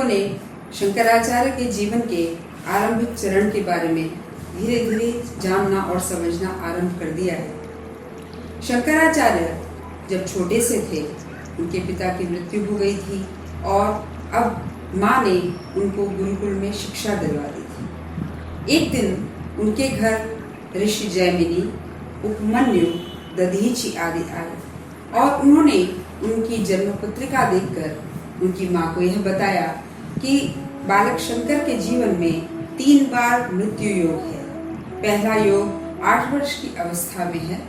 लोगों ने शंकराचार्य के जीवन के आरंभिक चरण के बारे में धीरे धीरे जानना और समझना आरंभ कर दिया है। शंकराचार्य जब छोटे से थे, उनके पिता की मृत्यु हो गई थी और अब माँ ने उनको गुरुकुल में शिक्षा दिलवा दी थी। एक दिन उनके घर ऋषि जैमिनी, उपमन्यु, दधीचि आदि आए और उन्होंने उनकी जन्म पत्रिका देखकर उनकी माँ को यह बताया कि बालक शंकर के जीवन में 3 बार मृत्यु योग है। पहला योग 8 वर्ष की अवस्था में है,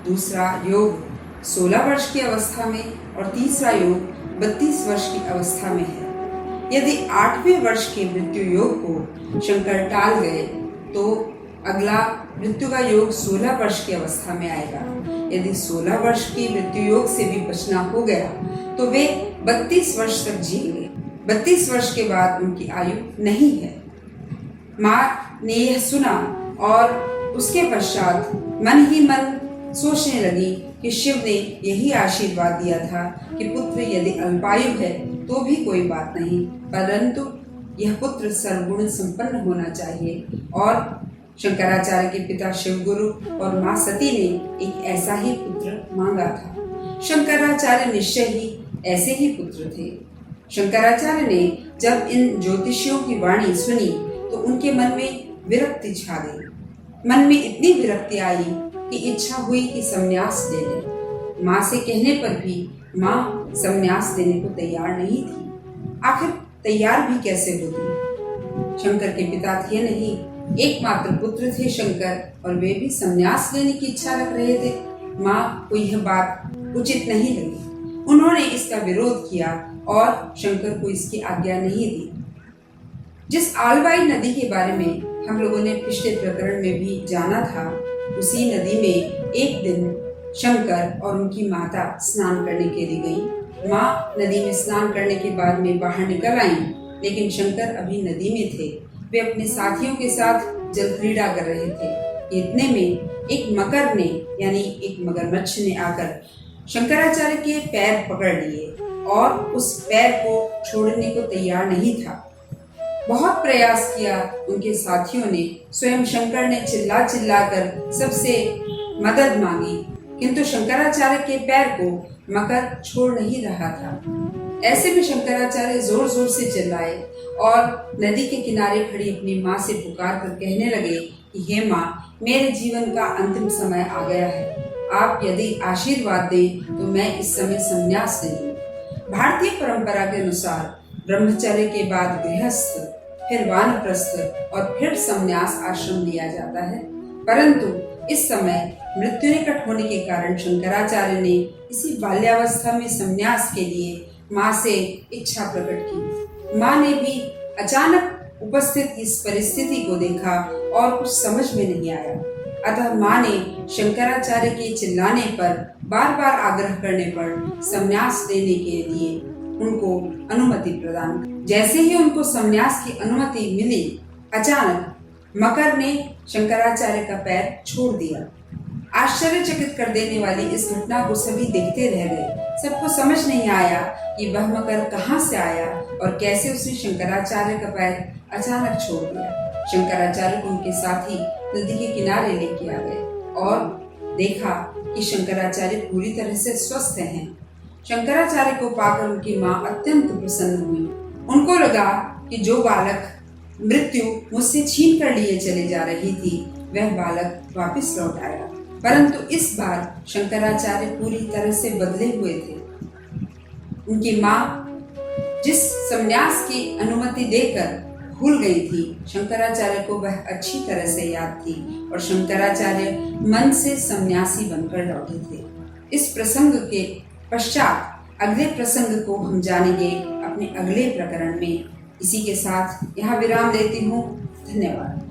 दूसरा योग 16 वर्ष की अवस्था में और तीसरा योग 32 वर्ष की अवस्था में है। यदि 8वें वर्ष के मृत्यु योग को शंकर टाल गए तो अगला मृत्यु का योग 16 वर्ष की अवस्था में आएगा। यदि 16 वर्ष की मृत्यु योग से भी बचना हो गया तो वे 32 वर्ष तक जिएंगे। 32 वर्ष के बाद उनकी आयु नहीं है। माँ ने यह सुना और उसके पश्चात मन ही मन सोचने लगी कि शिव ने यही आशीर्वाद दिया था कि पुत्र यदि अल्पायु है तो भी कोई बात नहीं, परंतु यह पुत्र सर्वगुण संपन्न होना चाहिए। और शंकराचार्य के पिता शिवगुरु और माँ सती ने एक ऐसा ही पुत्र मांगा था। शंकराचार्य निश्चय ही ऐसे ही पुत्र थे। शंकराचार्य ने जब इन ज्योतिषियों की वाणी सुनी तो उनके मन में विरक्ति छा गई। मन में इतनी विरक्ति आई कि इच्छा हुई कि संन्यास ले ले। माँ से कहने पर भी माँ संन्यास देने को तैयार नहीं थी। आखिर तैयार भी कैसे होती? शंकर के पिता थे नहीं, एकमात्र पुत्र थे शंकर और वे भी संन्यास लेने की इच्छा रख रहे थे। माँ को यह बात उचित नहीं लगी। उन्होंने इसका विरोध किया और शंकर को इसकी आज्ञा नहीं दी। जिस आलवाई नदी के बारे में हम लोगों ने पिछले प्रकरण में भी जाना था, उसी नदी में एक दिन शंकर और उनकी माता स्नान करने के लिए गई। माँ नदी में स्नान करने के बाद में बाहर निकल आई, लेकिन शंकर अभी नदी में थे। वे अपने साथियों के साथ जल क्रीड़ा कर रहे थे। इतने में एक मकर ने यानी एक मगरमच्छ ने आकर शंकराचार्य के पैर पकड़ लिए और उस पैर को छोड़ने को तैयार नहीं था। बहुत प्रयास किया उनके साथियों ने, स्वयं शंकर ने चिल्ला चिल्ला कर सबसे मदद मांगी, किंतु शंकराचार्य के पैर को मकर छोड़ नहीं रहा था। ऐसे में शंकराचार्य जोर जोर से चिल्लाए और नदी के किनारे खड़ी अपनी माँ से पुकार कर कहने लगे कि हे माँ, मेरे जीवन का अंतिम समय आ गया है। आप यदि आशीर्वाद दें तो मैं इस समय संन्यास ले लूं। भारतीय परंपरा के अनुसार ब्रह्मचर्य के बाद गृहस्थ, फिर वानप्रस्थ और फिर संन्यास आश्रम लिया जाता है, परंतु इस समय मृत्यु निकट होने के कारण शंकराचार्य ने इसी बाल्यावस्था में संन्यास के लिए माँ से इच्छा प्रकट की। माँ ने भी अचानक उपस्थित इस परिस्थिति को देखा और कुछ समझ में नहीं आया। अतः माँ ने शंकराचार्य के चिल्लाने पर, बार बार आग्रह करने पर संन्यास लेने के लिए उनको अनुमति प्रदान की। जैसे ही उनको संन्यास की अनुमति मिली, अचानक मकर ने शंकराचार्य का पैर छोड़ दिया। आश्चर्यचकित कर देने वाली इस घटना को सभी देखते रह गए। सबको समझ नहीं आया कि वह मकर कहाँ से आया और कैसे उसने शंकराचार्य का पैर अचानक छोड़ दिया। शंकराचार्य को उनके साथी नदी के किनारे लेके आ गए और देखा कि शंकराचार्य पूरी तरह से स्वस्थ हैं। शंकराचार्य को पाकर उनकी माँ अत्यंत प्रसन्न हुई। उनको लगा कि जो बालक मृत्यु मुझसे छीन कर लिए चले जा रही थी, वह बालक वापस लौट आया। परंतु इस बार शंकराचार्य पूरी तरह से बदले हुए थे। उनकी माँ जिस संन्यास की अनुमति देकर भूल गई थी, शंकराचार्य को वह अच्छी तरह से याद थी और शंकराचार्य मन से सन्यासी बनकर लौटे थे। इस प्रसंग के पश्चात अगले प्रसंग को हम जानेंगे अपने अगले प्रकरण में। इसी के साथ यहाँ विराम देती हूँ। धन्यवाद।